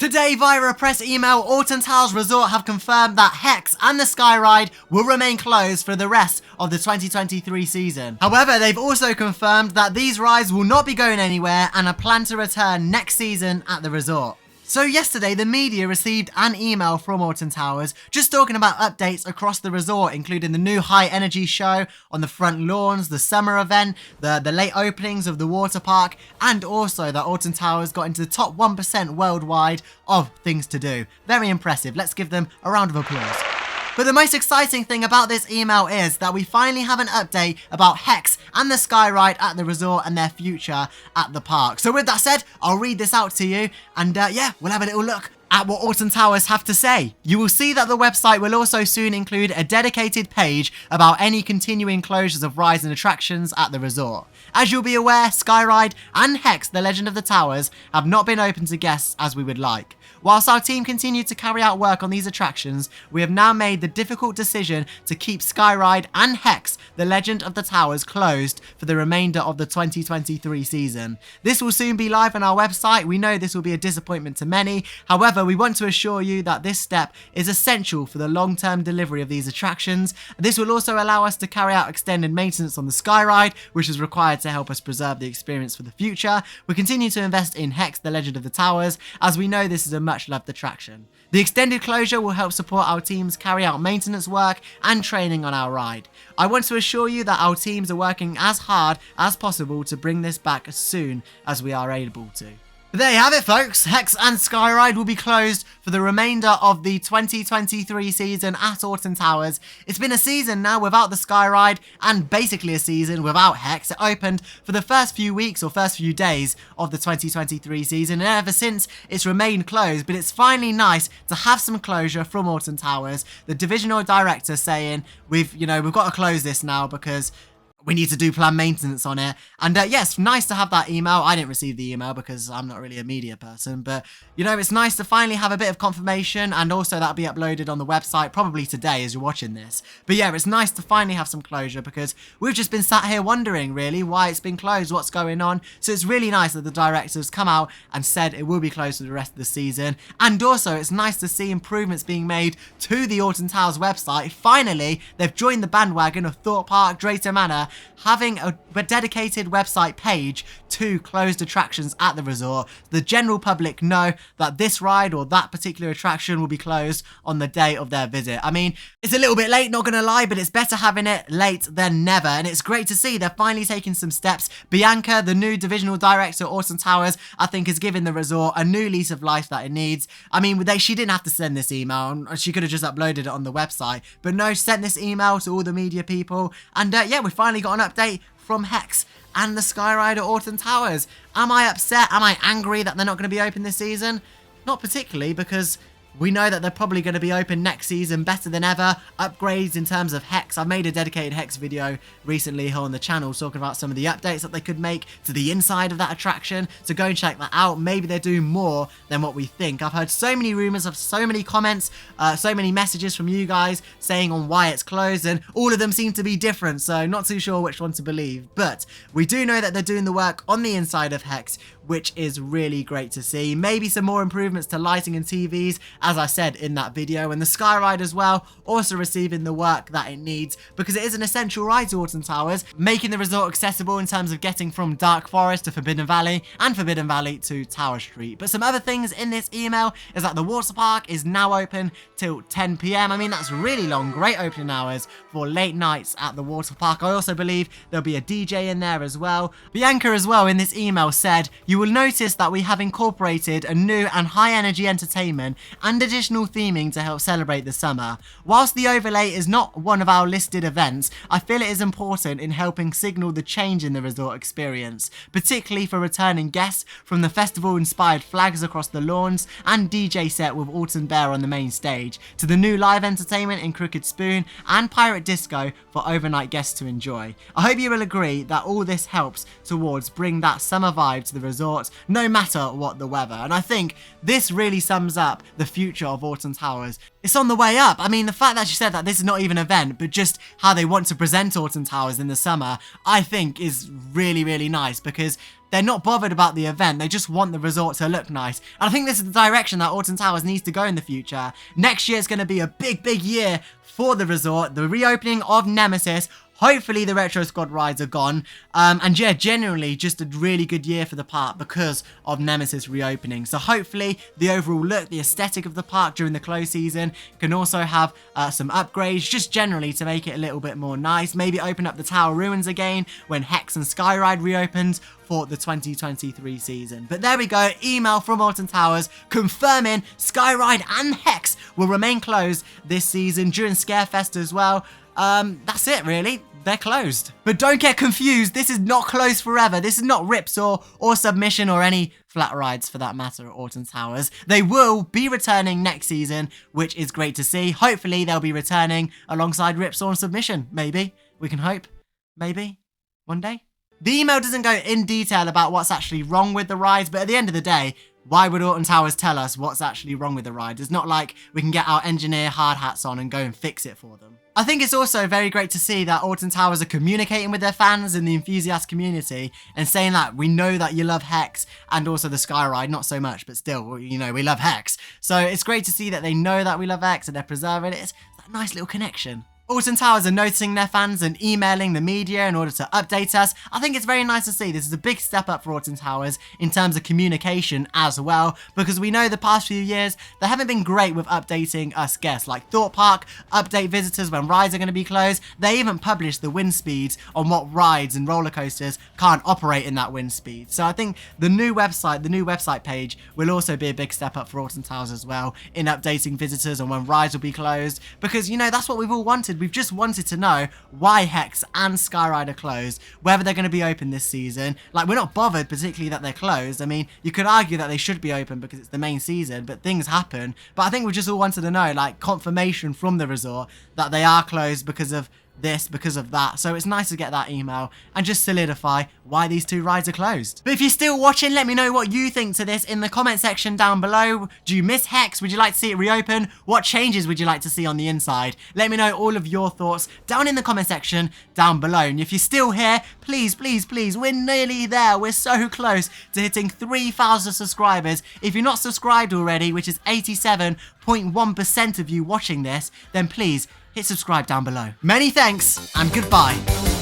Today, via a press email, Alton Towers Resort have confirmed that HEX and the Sky Ride will remain closed for the rest of the 2023 season. However, they've also confirmed that these rides will not be going anywhere and are planned to return next season at the resort. So yesterday, the media received an email from Alton Towers just talking about updates across the resort, including the new high energy show on the front lawns, the summer event, the late openings of the water park, and also that Alton Towers got into the top 1% worldwide of things to do. Very impressive. Let's give them a round of applause. But the most exciting thing about this email is that we finally have an update about HEX and the Sky Ride at the resort and their future at the park. So with that said, I'll read this out to you and yeah, we'll have a little look at what Alton Towers have to say. You will see that the website will also soon include a dedicated page about any continuing closures of rides and attractions at the resort. As you'll be aware, Sky Ride and HEX, the Legend of the Towers, have not been open to guests as we would like. Whilst our team continued to carry out work on these attractions, we have now made the difficult decision to keep Sky Ride and HEX, the Legend of the Towers, closed for the remainder of the 2023 season. This will soon be live on our website. We know this will be a disappointment to many. However, we want to assure you that this step is essential for the long-term delivery of these attractions. This will also allow us to carry out extended maintenance on the Sky Ride, which is required to help us preserve the experience for the future. We continue to invest in HEX, the Legend of the Towers, as we know this is a much loved attraction. The extended closure will help support our teams carry out maintenance work and training on our ride. I want to assure you that our teams are working as hard as possible to bring this back as soon as we are able to. But there you have it, folks. HEX and Sky Ride will be closed for the remainder of the 2023 season at Alton Towers. It's been a season now without the Sky Ride and basically a season without HEX. It opened for the first few weeks or first few days of the 2023 season, and ever since it's remained closed. But it's finally nice to have some closure from Alton Towers. The divisional director saying we've got to close this now because we need to do planned maintenance on it. And yes, nice to have that email. I didn't receive the email because I'm not really a media person, but it's nice to finally have a bit of confirmation, and also that'll be uploaded on the website probably today as you're watching this. But yeah, it's nice to finally have some closure because we've just been sat here wondering really why it's been closed, what's going on. So it's really nice that the directors come out and said it will be closed for the rest of the season. And also it's nice to see improvements being made to the Alton Towers website. Finally, they've joined the bandwagon of Thorpe Park, Drayton Manor, having a dedicated website page to closed attractions at the resort. The general public know that this ride or that particular attraction will be closed on the day of their visit. I mean, it's a little bit late, not gonna lie, but it's better having it late than never, and it's great to see they're finally taking some steps. Bianca, the new divisional director at Alton Towers, I think is giving the resort a new lease of life that it needs. I mean, she didn't have to send this email, she could have just uploaded it on the website, but no, she sent this email to all the media people, and yeah, we finally got an update from HEX and the Sky Ride at Alton Towers. Am I upset? Am I angry that they're not going to be open this season? Not particularly, because we know that they're probably going to be open next season better than ever. Upgrades in terms of HEX. I've made a dedicated HEX video recently here on the channel talking about some of the updates that they could make to the inside of that attraction. So go and check that out. Maybe they're doing more than what we think. I've heard so many rumors, of so many comments, so many messages from you guys saying on why it's closed, and all of them seem to be different. So not too sure which one to believe. But we do know that they're doing the work on the inside of HEX, which is really great to see. Maybe some more improvements to lighting and TVs, as I said in that video, and the Sky Ride as well, also receiving the work that it needs, because it is an essential ride to Alton Towers, making the resort accessible in terms of getting from Dark Forest to Forbidden Valley, and Forbidden Valley to Tower Street. But some other things in this email is that the water park is now open till 10 PM. I mean, that's really long, great opening hours for late nights at the water park. I also believe there'll be a DJ in there as well. Bianca as well in this email said, "You will notice that we have incorporated a new and high energy entertainment and additional theming to help celebrate the summer. Whilst the overlay is not one of our listed events, I feel it is important in helping signal the change in the resort experience, particularly for returning guests, from the festival inspired flags across the lawns and DJ set with Alton Bear on the main stage, to the new live entertainment in Crooked Spoon and Pirate Disco for overnight guests to enjoy. I hope you will agree that all this helps towards bring that summer vibe to the resort, no matter what the weather." And I think this really sums up the future of Alton Towers. It's on the way up. I mean, the fact that she said that this is not even an event, but just how they want to present Alton Towers in the summer, I think is really, really nice, because They're not bothered about the event. They just want the resort to look nice. And I think this is the direction that Alton Towers needs to go in the future. Next year is going to be a big year for the resort. The reopening of Nemesis. Hopefully the Retro Squad rides are gone. And yeah, generally just a really good year for the park because of Nemesis reopening. So hopefully the overall look, the aesthetic of the park during the close season can also have some upgrades just generally to make it a little bit more nice. Maybe open up the Tower Ruins again when HEX and Skyride reopens for the 2023 season. But there we go, email from Alton Towers confirming Skyride and HEX will remain closed this season during Scarefest as well. That's it really. They're closed. But don't get confused, this is not closed forever. This is not Rips or Submission or any flat rides for that matter at Alton Towers. They will be returning next season, which is great to see. Hopefully they'll be returning alongside Rips or Submission. Maybe. We can hope. Maybe. One day. The email doesn't go in detail about what's actually wrong with the rides, but at the end of the day, why would Alton Towers tell us what's actually wrong with the ride? It's not like we can get our engineer hard hats on and go and fix it for them. I think it's also very great to see that Alton Towers are communicating with their fans and the enthusiast community and saying that we know that you love HEX and also the Skyride, not so much, but still, you know, we love HEX. So it's great to see that they know that we love HEX and they're preserving it. It's that nice little connection. Alton Towers are noticing their fans and emailing the media in order to update us. I think it's very nice to see. This is a big step up for Alton Towers in terms of communication as well, because we know the past few years they haven't been great with updating us guests. Like Thought Park update visitors when rides are going to be closed. They even publish the wind speeds on what rides and roller coasters can't operate in that wind speed. So I think the new website page will also be a big step up for Alton Towers as well in updating visitors on when rides will be closed, because you know that's what we've all wanted. We've just wanted to know why HEX and Skyride are closed, whether they're going to be open this season. Like, we're not bothered particularly that they're closed. I mean, you could argue that they should be open because it's the main season, but things happen. But I think we just all wanted to know, like, confirmation from the resort that they are closed because of this, because of that. So it's nice to get that email and just solidify why these two rides are closed. But if you're still watching, let me know what you think to this in the comment section down below. Do you miss HEX? Would you like to see it reopen? What changes would you like to see on the inside? Let me know all of your thoughts down in the comment section down below. And if you're still here, please, we're nearly there. We're so close to hitting 3,000 subscribers. If you're not subscribed already, which is 87.1% of you watching this, then please hit subscribe down below. Many thanks and goodbye.